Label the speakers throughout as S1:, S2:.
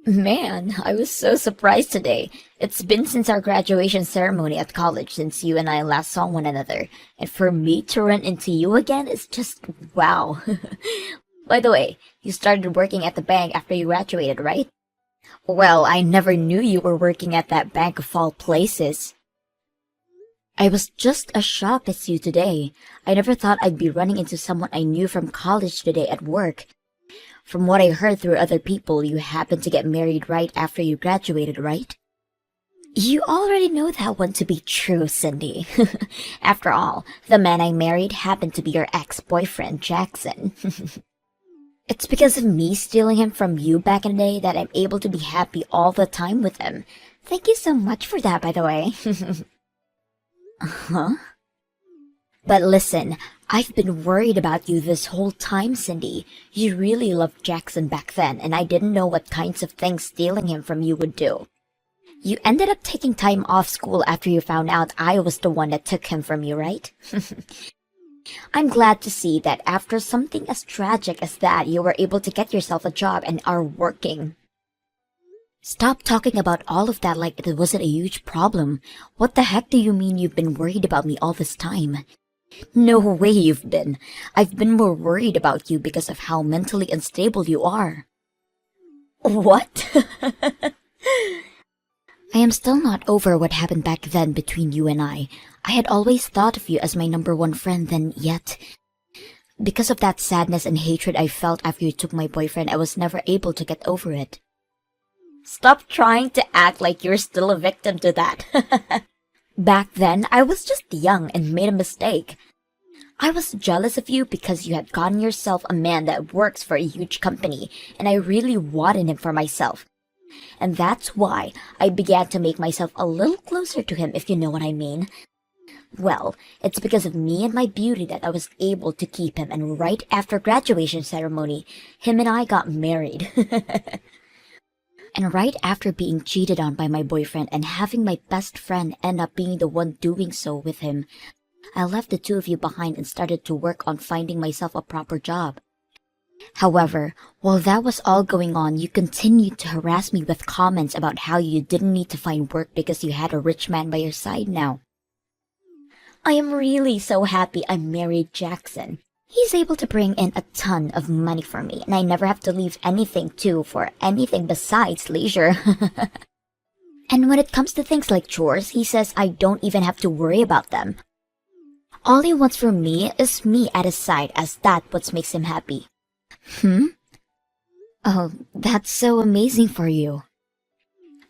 S1: Man, I was so surprised today. It's been since our graduation ceremony at college since you and I last saw one another. And for me to run into you again is just wow. By the way, you started working at the bank after you graduated, right? Well, I never knew you were working at that bank of all places. I was just as shocked as you today. I never thought I'd be running into someone I knew from college today at work. From what I heard through other people, you happened to get married right after you graduated, right? You already know that one to be true, Cindy. After all, the man I married happened to be your ex-boyfriend, Jackson. It's because of me stealing him from you back in the day that I'm able to be happy all the time with him. Thank you so much for that, by the way. Huh? But listen, I've been worried about you this whole time, Cindy. You really loved Jackson back then, and I didn't know what kinds of things stealing him from you would do. You ended up taking time off school after you found out I was the one that took him from you, right? I'm glad to see that after something as tragic as that, you were able to get yourself a job and are working. Stop talking about all of that like it wasn't a huge problem. What the heck do you mean you've been worried about me all this time? No way you've been. I've been more worried about you because of how mentally unstable you are. What? I am still not over what happened back then between you and I. I had always thought of you as my number one friend, then yet, because of that sadness and hatred I felt after you took my boyfriend, I was never able to get over it. Stop trying to act like you're still a victim to that. Back then, I was just young and made a mistake. I was jealous of you because you had gotten yourself a man that works for a huge company, and I really wanted him for myself. And that's why I began to make myself a little closer to him, if you know what I mean. Well, it's because of me and my beauty that I was able to keep him, and right after graduation ceremony, him and I got married. And right after being cheated on by my boyfriend and having my best friend end up being the one doing so with him, I left the two of you behind and started to work on finding myself a proper job. However, while that was all going on, you continued to harass me with comments about how you didn't need to find work because you had a rich man by your side now. I am really so happy I married Jackson. He's able to bring in a ton of money for me, and I never have to leave anything for anything besides leisure. And when it comes to things like chores, he says I don't even have to worry about them. All he wants from me is me at his side, as that's what makes him happy. Oh, that's so amazing for you.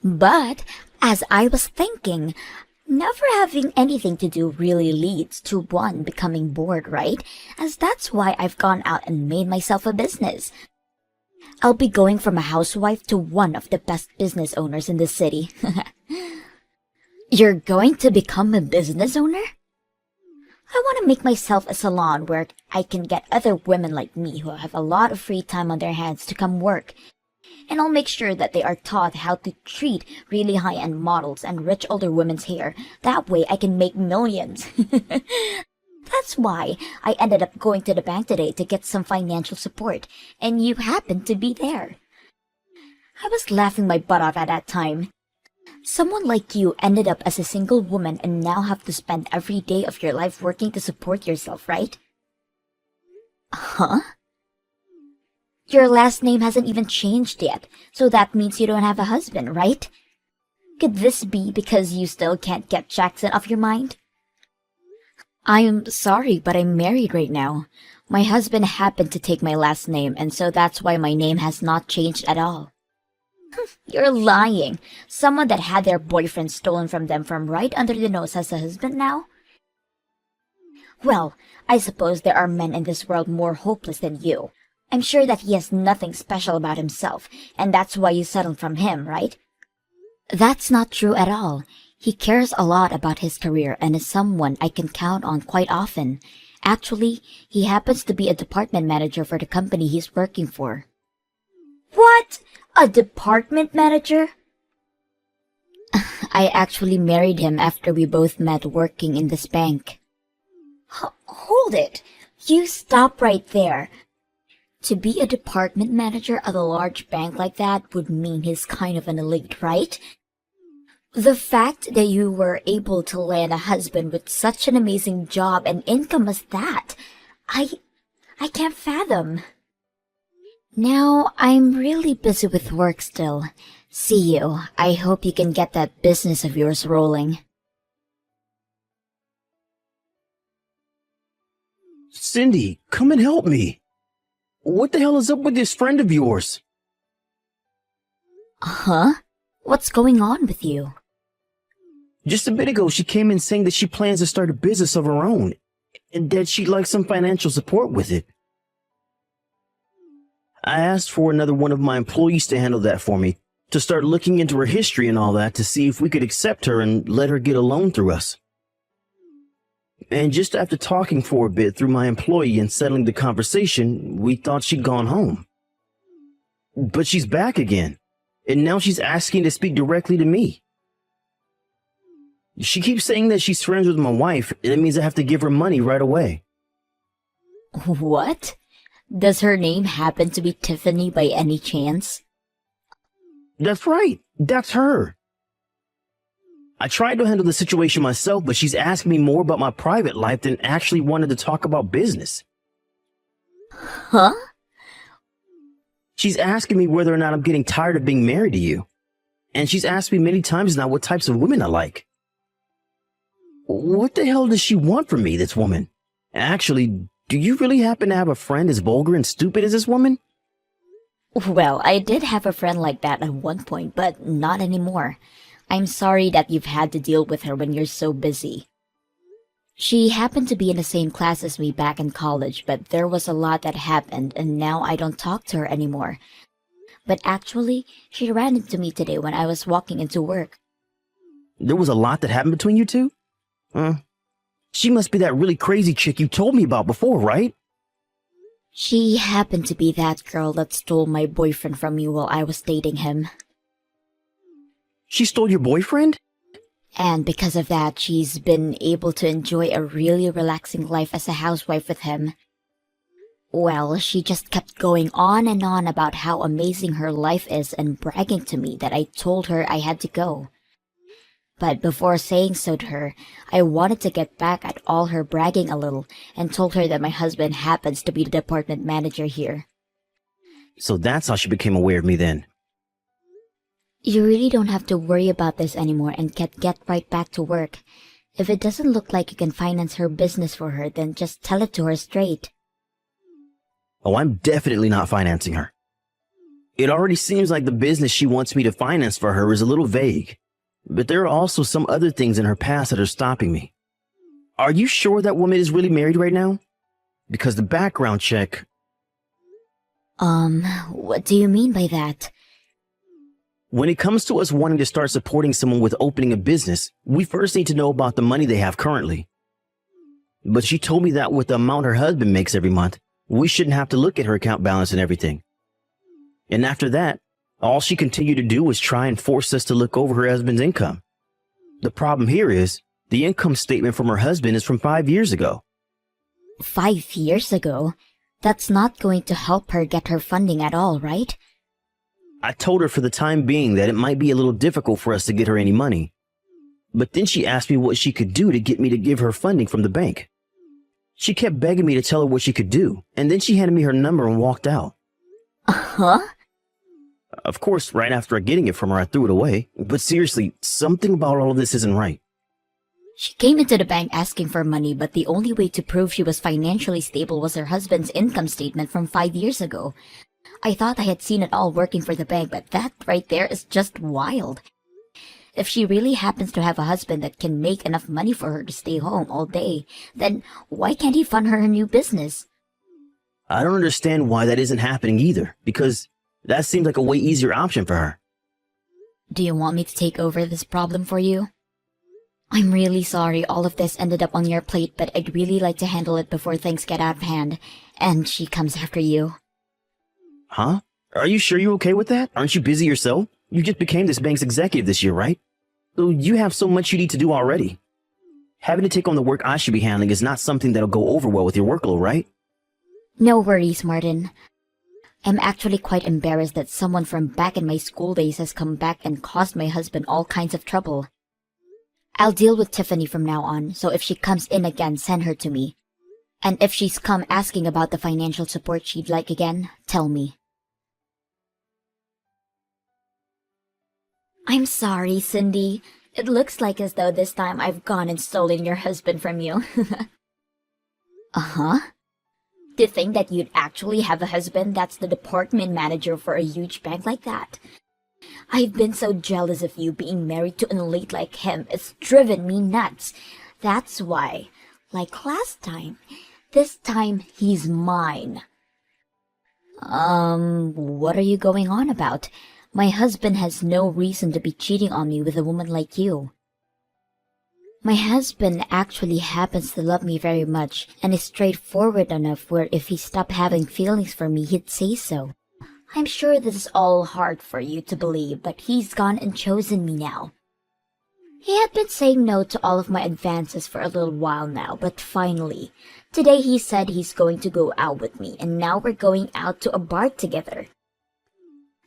S1: But, as I was thinking, never having anything to do really leads to one becoming bored, right? As that's why I've gone out and made myself a business. I'll be going from a housewife to one of the best business owners in the city. You're going to become a business owner? I want to make myself a salon where I can get other women like me who have a lot of free time on their hands to come work. And I'll make sure that they are taught how to treat really high-end models and rich older women's hair. That way I can make millions. That's why I ended up going to the bank today to get some financial support, and you happened to be there. I was laughing my butt off at that time. Someone like you ended up as a single woman and now have to spend every day of your life working to support yourself, right? Huh? Your last name hasn't even changed yet, so that means you don't have a husband, right? Could this be because you still can't get Jackson off your mind? I'm sorry, but I'm married right now. My husband happened to take my last name, and so that's why my name has not changed at all. You're lying. Someone that had their boyfriend stolen from them from right under the nose has a husband now? Well, I suppose there are men in this world more hopeless than you. I'm sure that he has nothing special about himself, and that's why you settled from him, right? That's not true at all. He cares a lot about his career and is someone I can count on quite often. Actually, he happens to be a department manager for the company he's working for. What? A department manager? I actually married him after we both met working in this bank. Hold it. You stop right there. To be a department manager at a large bank like that would mean he's kind of an elite, right? The fact that you were able to land a husband with such an amazing job and income as that, I can't fathom. Now, I'm really busy with work still. See you. I hope you can get that business of yours rolling.
S2: Cindy, come and help me. What the hell is up with this friend of yours?
S1: Huh? What's going on with you?
S2: Just a bit ago, she came in saying that she plans to start a business of her own, and that she'd like some financial support with it. I asked for another one of my employees to handle that for me, to start looking into her history and all that to see if we could accept her and let her get a loan through us. And just after talking for a bit through my employee and settling the conversation, we thought she'd gone home. But she's back again, and now she's asking to speak directly to me. She keeps saying that she's friends with my wife, and it means I have to give her money right away.
S1: What? Does her name happen to be Tiffany by any chance?
S2: That's right. That's her. I tried to handle the situation myself, but she's asking me more about my private life than actually wanted to talk about business.
S1: Huh?
S2: She's asking me whether or not I'm getting tired of being married to you. And she's asked me many times now what types of women I like. What the hell does she want from me, this woman? Actually, do you really happen to have a friend as vulgar and stupid as this woman?
S1: Well, I did have a friend like that at one point, but not anymore. I'm sorry that you've had to deal with her when you're so busy. She happened to be in the same class as me back in college, but there was a lot that happened and now I don't talk to her anymore. But actually, she ran into me today when I was walking into work.
S2: There was a lot that happened between you two? She must be that really crazy chick you told me about before, right?
S1: She happened to be that girl that stole my boyfriend from me while I was dating him.
S2: She stole your boyfriend?
S1: And because of that, she's been able to enjoy a really relaxing life as a housewife with him. Well, she just kept going on and on about how amazing her life is and bragging to me that I told her I had to go. But before saying so to her, I wanted to get back at all her bragging a little and told her that my husband happens to be the department manager here.
S2: So that's how she became aware of me then.
S1: You really don't have to worry about this anymore and get right back to work. If it doesn't look like you can finance her business for her, then just tell it to her straight.
S2: Oh, I'm definitely not financing her. It already seems like the business she wants me to finance for her is a little vague. But there are also some other things in her past that are stopping me. Are you sure that woman is really married right now? Because the background check...
S1: What do you mean by that?
S2: When it comes to us wanting to start supporting someone with opening a business, we first need to know about the money they have currently. But she told me that with the amount her husband makes every month, we shouldn't have to look at her account balance and everything. And after that, all she continued to do was try and force us to look over her husband's income. The problem here is, the income statement from her husband is from 5 years ago.
S1: 5 years ago? That's not going to help her get her funding at all, right?
S2: I told her for the time being that it might be a little difficult for us to get her any money. But then she asked me what she could do to get me to give her funding from the bank. She kept begging me to tell her what she could do, and then she handed me her number and walked out.
S1: Huh?
S2: Of course, right after getting it from her, I threw it away. But seriously, something about all of this isn't right.
S1: She came into the bank asking for money, but the only way to prove she was financially stable was her husband's income statement from 5 years ago. I thought I had seen it all working for the bank, but that right there is just wild. If she really happens to have a husband that can make enough money for her to stay home all day, then why can't he fund her new business?
S2: I don't understand why that isn't happening either, because that seems like a way easier option for her.
S1: Do you want me to take over this problem for you? I'm really sorry all of this ended up on your plate, but I'd really like to handle it before things get out of hand, and she comes after you.
S2: Huh? Are you sure you're okay with that? Aren't you busy yourself? You just became this bank's executive this year, right? So you have so much you need to do already. Having to take on the work I should be handling is not something that'll go over well with your workload, right?
S1: No worries, Martin. I'm actually quite embarrassed that someone from back in my school days has come back and caused my husband all kinds of trouble. I'll deal with Tiffany from now on, so if she comes in again, send her to me. And if she's come asking about the financial support she'd like again, tell me. I'm sorry, Cindy. It looks like as though this time I've gone and stolen your husband from you. Uh-huh. To think that you'd actually have a husband that's the department manager for a huge bank like that. I've been so jealous of you being married to an elite like him. It's driven me nuts. That's why, like last time, this time he's mine. What are you going on about? My husband has no reason to be cheating on me with a woman like you. My husband actually happens to love me very much and is straightforward enough where if he stopped having feelings for me, he'd say so. I'm sure this is all hard for you to believe, but he's gone and chosen me now. He had been saying no to all of my advances for a little while now, but finally, today he said he's going to go out with me, and now we're going out to a bar together.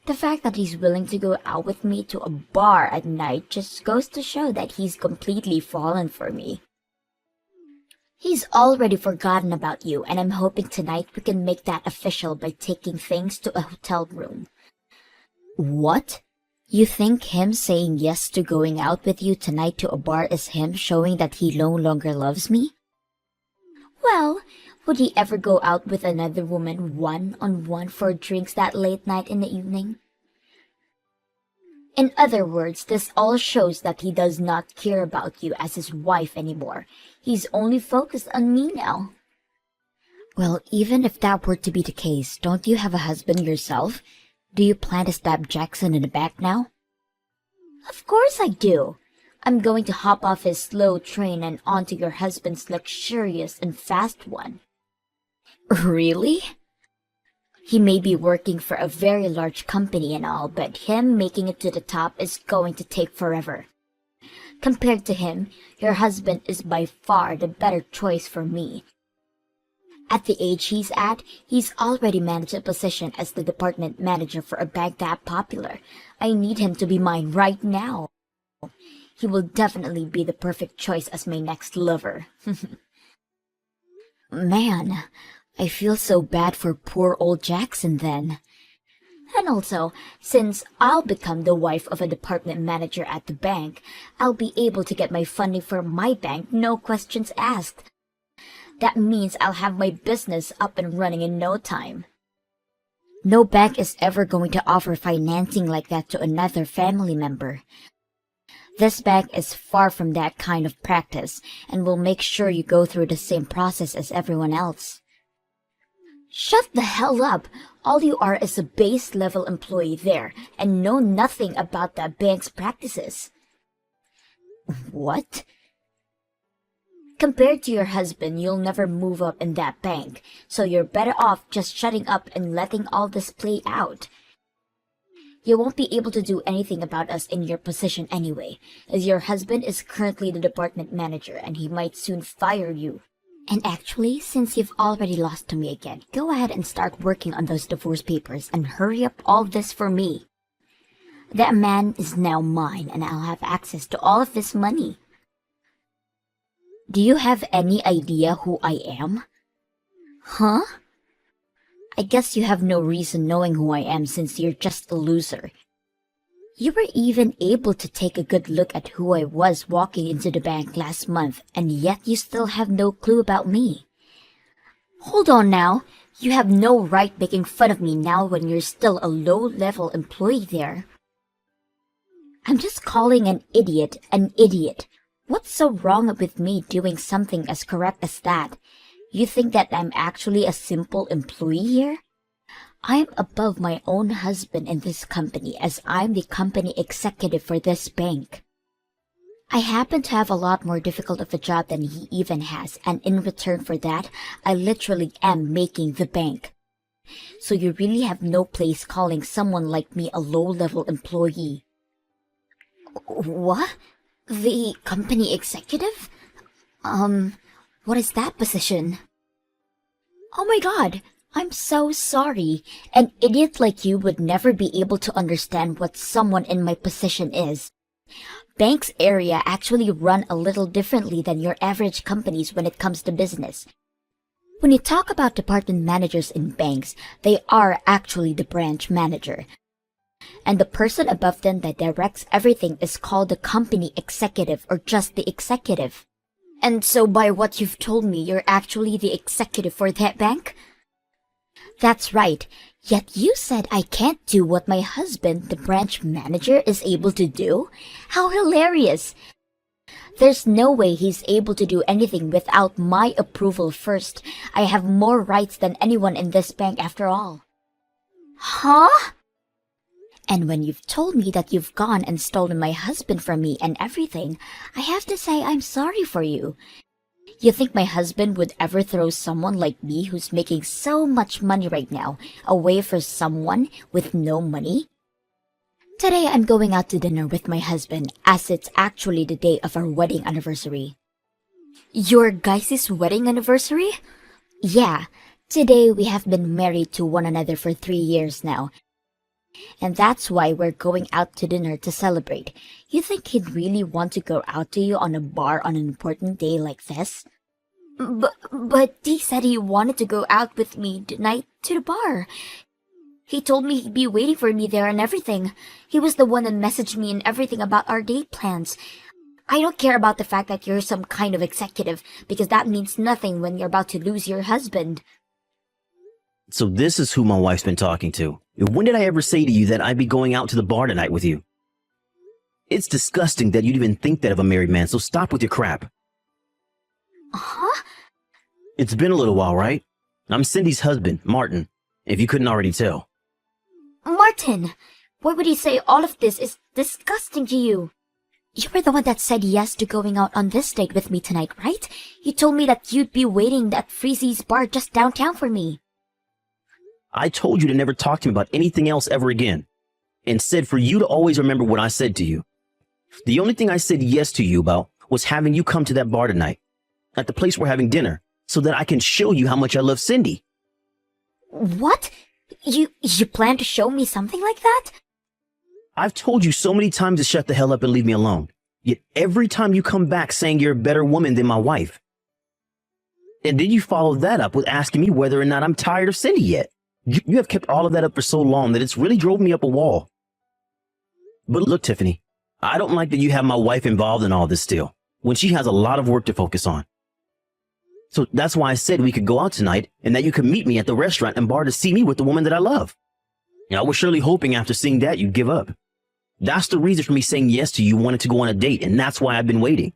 S1: The fact that he's willing to go out with me to a bar at night just goes to show that he's completely fallen for me. He's already forgotten about you, and I'm hoping tonight we can make that official by taking things to a hotel room. What? You think him saying yes to going out with you tonight to a bar is him showing that he no longer loves me? Well, would he ever go out with another woman one-on-one for drinks that late night in the evening? In other words, this all shows that he does not care about you as his wife anymore. He's only focused on me now. Well, even if that were to be the case, don't you have a husband yourself? Do you plan to stab Jackson in the back now? Of course I do. I'm going to hop off his slow train and onto your husband's luxurious and fast one. Really? He may be working for a very large company and all, but him making it to the top is going to take forever. Compared to him, your husband is by far the better choice for me. At the age he's at, he's already managed a position as the department manager for a bank that popular. I need him to be mine right now. He will definitely be the perfect choice as my next lover. Man, I feel so bad for poor old Jackson then. And also, since I'll become the wife of a department manager at the bank, I'll be able to get my funding for my bank, no questions asked. That means I'll have my business up and running in no time. No bank is ever going to offer financing like that to another family member. This bank is far from that kind of practice and will make sure you go through the same process as everyone else. Shut the hell up! All you are is a base-level employee there and know nothing about that bank's practices. What? Compared to your husband, you'll never move up in that bank, so you're better off just shutting up and letting all this play out. You won't be able to do anything about us in your position anyway, as your husband is currently the department manager and he might soon fire you. And actually, since you've already lost to me again, go ahead and start working on those divorce papers and hurry up all this for me. That man is now mine and I'll have access to all of his money. Do you have any idea who I am? Huh? I guess you have no reason knowing who I am since you're just a loser. You were even able to take a good look at who I was walking into the bank last month, and yet you still have no clue about me. Hold on now. You have no right making fun of me now when you're still a low-level employee there. I'm just calling an idiot an idiot. What's so wrong with me doing something as correct as that? You think that I'm actually a simple employee here? I'm above my own husband in this company as I'm the company executive for this bank. I happen to have a lot more difficult of a job than he even has, and in return for that, I literally am making the bank. So you really have no place calling someone like me a low-level employee. What? The company executive? What is that position? Oh my god! I'm so sorry. An idiot like you would never be able to understand what someone in my position is. Banks area actually run a little differently than your average companies when it comes to business. When you talk about department managers in banks, they are actually the branch manager. And the person above them that directs everything is called the company executive or just the executive. And so by what you've told me, you're actually the executive for that bank? That's right. Yet you said I can't do what my husband, the branch manager, is able to do? How hilarious! There's no way he's able to do anything without my approval first. I have more rights than anyone in this bank after all. Huh? And when you've told me that you've gone and stolen my husband from me and everything, I have to say I'm sorry for you. You think my husband would ever throw someone like me who's making so much money right now away for someone with no money? Today I'm going out to dinner with my husband as it's actually the day of our wedding anniversary. Your guys' wedding anniversary? Yeah, today we have been married to one another for 3 years now. And that's why we're going out to dinner to celebrate. You think he'd really want to go out to you on a bar on an important day like this? But he said he wanted to go out with me tonight to the bar. He told me he'd be waiting for me there and everything. He was the one that messaged me and everything about our date plans. I don't care about the fact that you're some kind of executive, because that means nothing when you're about to lose your husband.
S2: So this is who my wife's been talking to. When did I ever say to you that I'd be going out to the bar tonight with you? It's disgusting that you'd even think that of a married man, so stop with your crap.
S1: Huh?
S2: It's been a little while, right? I'm Cindy's husband, Martin, if you couldn't already tell.
S1: Martin! Why would he say all of this is disgusting to you? You were the one that said yes to going out on this date with me tonight, right? You told me that you'd be waiting at Freezy's bar just downtown for me.
S2: I told you to never talk to me about anything else ever again, and said for you to always remember what I said to you. The only thing I said yes to you about was having you come to that bar tonight, at the place we're having dinner, so that I can show you how much I love Cindy.
S1: What? You plan to show me something like that?
S2: I've told you so many times to shut the hell up and leave me alone, yet every time you come back saying you're a better woman than my wife. And then you follow that up with asking me whether or not I'm tired of Cindy yet. You have kept all of that up for so long that it's really drove me up a wall. But look, Tiffany, I don't like that you have my wife involved in all this still, when she has a lot of work to focus on. So that's why I said we could go out tonight and that you could meet me at the restaurant and bar to see me with the woman that I love. And I was surely hoping after seeing that you'd give up. That's the reason for me saying yes to you wanting to go on a date, and that's why I've been waiting.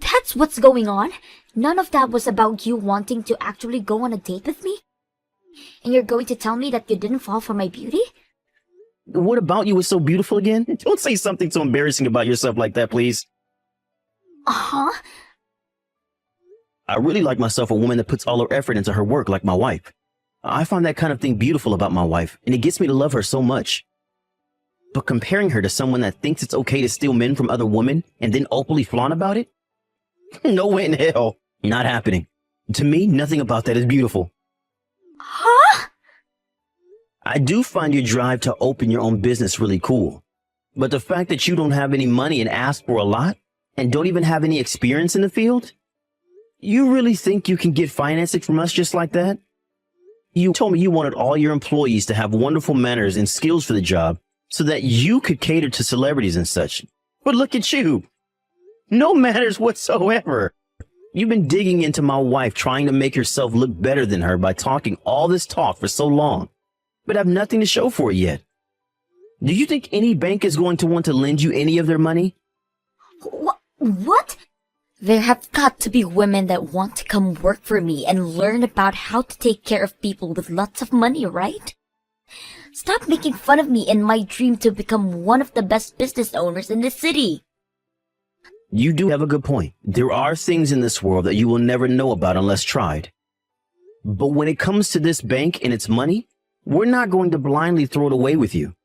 S1: That's what's going on? None of that was about you wanting to actually go on a date with me? And you're going to tell me that you didn't fall for my beauty?
S2: What about you is so beautiful again? Don't say something so embarrassing about yourself like that, please.
S1: Uh-huh.
S2: I really like myself a woman that puts all her effort into her work like my wife. I find that kind of thing beautiful about my wife, and it gets me to love her so much. But comparing her to someone that thinks it's okay to steal men from other women and then openly flaunt about it? No way in hell. Not happening. To me, nothing about that is beautiful.
S1: Huh?
S2: I do find your drive to open your own business really cool. But the fact that you don't have any money and ask for a lot, and don't even have any experience in the field? You really think you can get financing from us just like that? You told me you wanted all your employees to have wonderful manners and skills for the job so that you could cater to celebrities and such. But look at you. No manners whatsoever. You've been digging into my wife, trying to make yourself look better than her by talking all this talk for so long, but have nothing to show for it yet. Do you think any bank is going to want to lend you any of their money?
S1: What? There have got to be women that want to come work for me and learn about how to take care of people with lots of money, right? Stop making fun of me in my dream to become one of the best business owners in the city.
S2: You do have a good point. There are things in this world that you will never know about unless tried. But when it comes to this bank and its money, we're not going to blindly throw it away with you.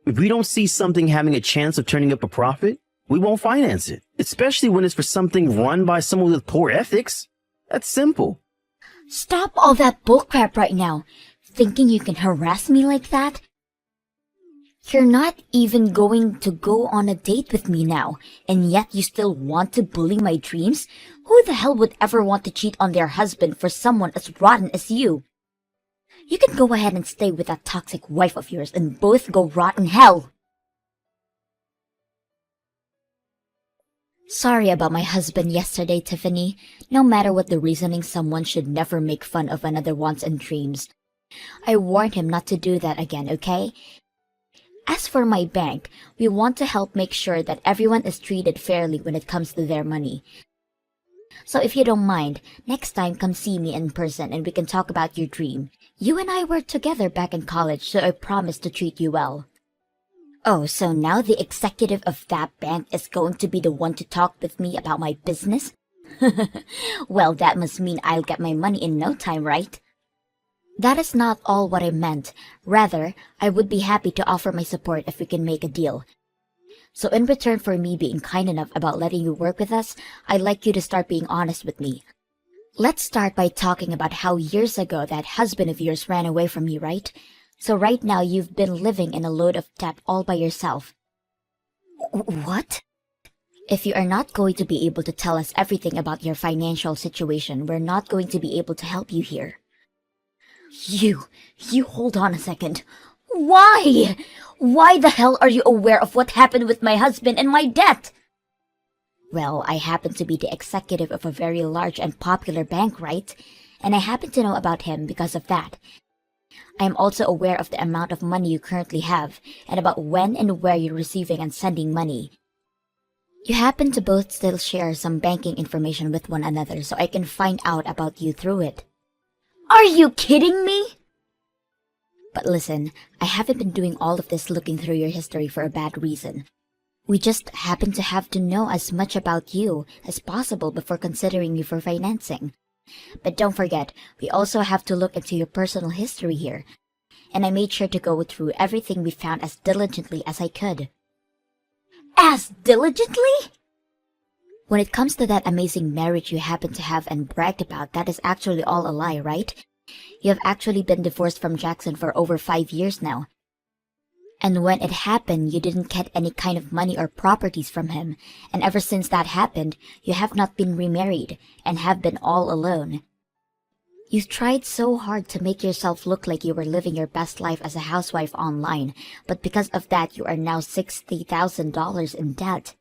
S2: If we don't see something having a chance of turning up a profit, we won't finance it, especially when it's for something run by someone with poor ethics. That's simple.
S1: Stop all that bullcrap right now. Thinking you can harass me like that? You're not even going to go on a date with me now, and yet you still want to bully my dreams? Who the hell would ever want to cheat on their husband for someone as rotten as you? You can go ahead and stay with that toxic wife of yours and both go rot in hell. Sorry about my husband yesterday, Tiffany. No matter what the reasoning, someone should never make fun of another wants and dreams. I warned him not to do that again, okay? As for my bank, we want to help make sure that everyone is treated fairly when it comes to their money. So if you don't mind, next time come see me in person and we can talk about your dream. You and I were together back in college, so I promise to treat you well. Oh, so now the executive of that bank is going to be the one to talk with me about my business? Well, that must mean I'll get my money in no time, right? That is not all what I meant. Rather, I would be happy to offer my support if we can make a deal. So in return for me being kind enough about letting you work with us, I'd like you to start being honest with me. Let's start by talking about how years ago that husband of yours ran away from you, right? So right now you've been living in a load of debt all by yourself. What? If you are not going to be able to tell us everything about your financial situation, we're not going to be able to help you here. You hold on a second. Why? Why the hell are you aware of what happened with my husband and my debt? Well, I happen to be the executive of a very large and popular bank, right? And I happen to know about him because of that. I am also aware of the amount of money you currently have, and about when and where you're receiving and sending money. You happen to both still share some banking information with one another, so I can find out about you through it. Are you kidding me? But listen, I haven't been doing all of this looking through your history for a bad reason. We just happen to have to know as much about you as possible before considering you for financing. But don't forget, we also have to look into your personal history here. And I made sure to go through everything we found as diligently as I could. As diligently? When it comes to that amazing marriage you happen to have and bragged about, that is actually all a lie, right? You have actually been divorced from Jackson for over 5 years now. And when it happened, you didn't get any kind of money or properties from him, and ever since that happened, you have not been remarried, and have been all alone. You tried so hard to make yourself look like you were living your best life as a housewife online, but because of that you are now $60,000 in debt.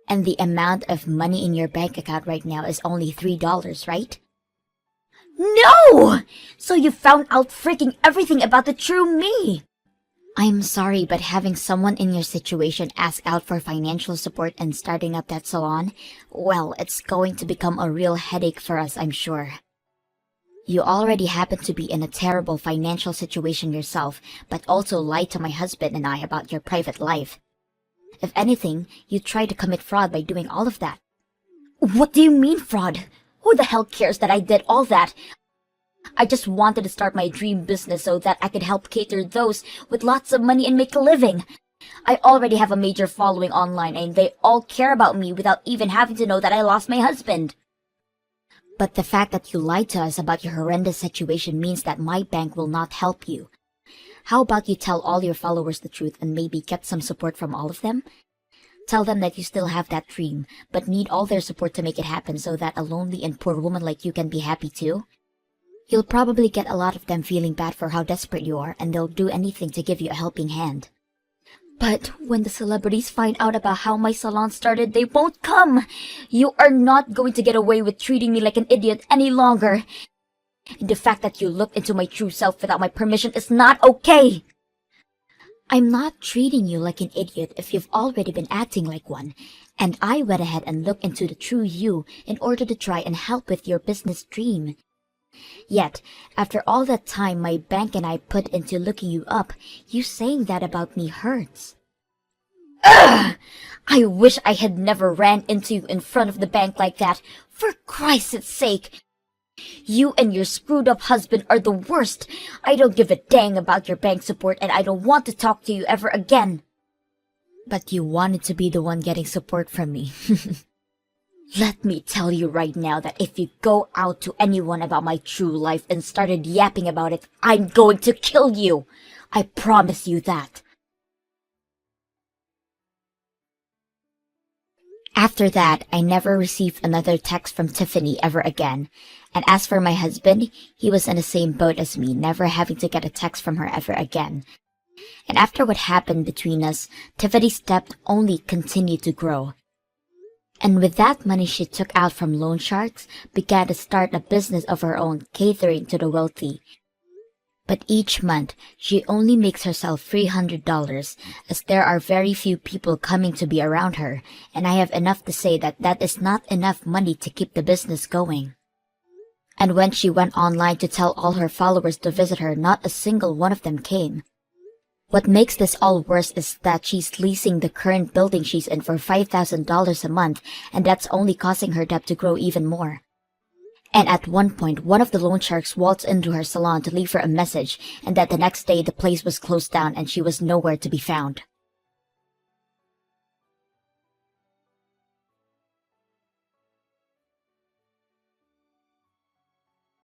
S1: And the amount of money in your bank account right now is only $3, right? No! So you found out freaking everything about the true me! I'm sorry, but having someone in your situation ask out for financial support and starting up that salon, well, it's going to become a real headache for us, I'm sure. You already happen to be in a terrible financial situation yourself, but also lied to my husband and I about your private life. If anything, you tried to commit fraud by doing all of that. What do you mean fraud? Who the hell cares that I did all that? I just wanted to start my dream business so that I could help cater those with lots of money and make a living. I already have a major following online and they all care about me without even having to know that I lost my husband. But the fact that you lied to us about your horrendous situation means that my bank will not help you. How about you tell all your followers the truth and maybe get some support from all of them? Tell them that you still have that dream, but need all their support to make it happen so that a lonely and poor woman like you can be happy too. You'll probably get a lot of them feeling bad for how desperate you are, and they'll do anything to give you a helping hand. But when the celebrities find out about how my salon started, they won't come. You are not going to get away with treating me like an idiot any longer. And the fact that you looked into my true self without my permission is not okay. I'm not treating you like an idiot if you've already been acting like one. And I went ahead and looked into the true you in order to try and help with your business dream. Yet, after all that time my bank and I put into looking you up, you saying that about me hurts. Ugh! I wish I had never ran into you in front of the bank like that, for Christ's sake. You and your screwed up husband are the worst. I don't give a dang about your bank support and I don't want to talk to you ever again. But you wanted to be the one getting support from me. Let me tell you right now that if you go out to anyone about my true life and started yapping about it, I'm going to kill you. I promise you that. After that, I never received another text from Tiffany ever again. And as for my husband, he was in the same boat as me, never having to get a text from her ever again. And after what happened between us, Tiffany's debt only continued to grow. And with that money she took out from loan sharks, began to start a business of her own, catering to the wealthy. But each month, she only makes herself $300, as there are very few people coming to be around her, and I have enough to say that that is not enough money to keep the business going. And when she went online to tell all her followers to visit her, not a single one of them came. What makes this all worse is that she's leasing the current building she's in for $5,000 a month, and that's only causing her debt to grow even more. And at one point, one of the loan sharks waltzed into her salon to leave her a message, and that the next day the place was closed down and she was nowhere to be found.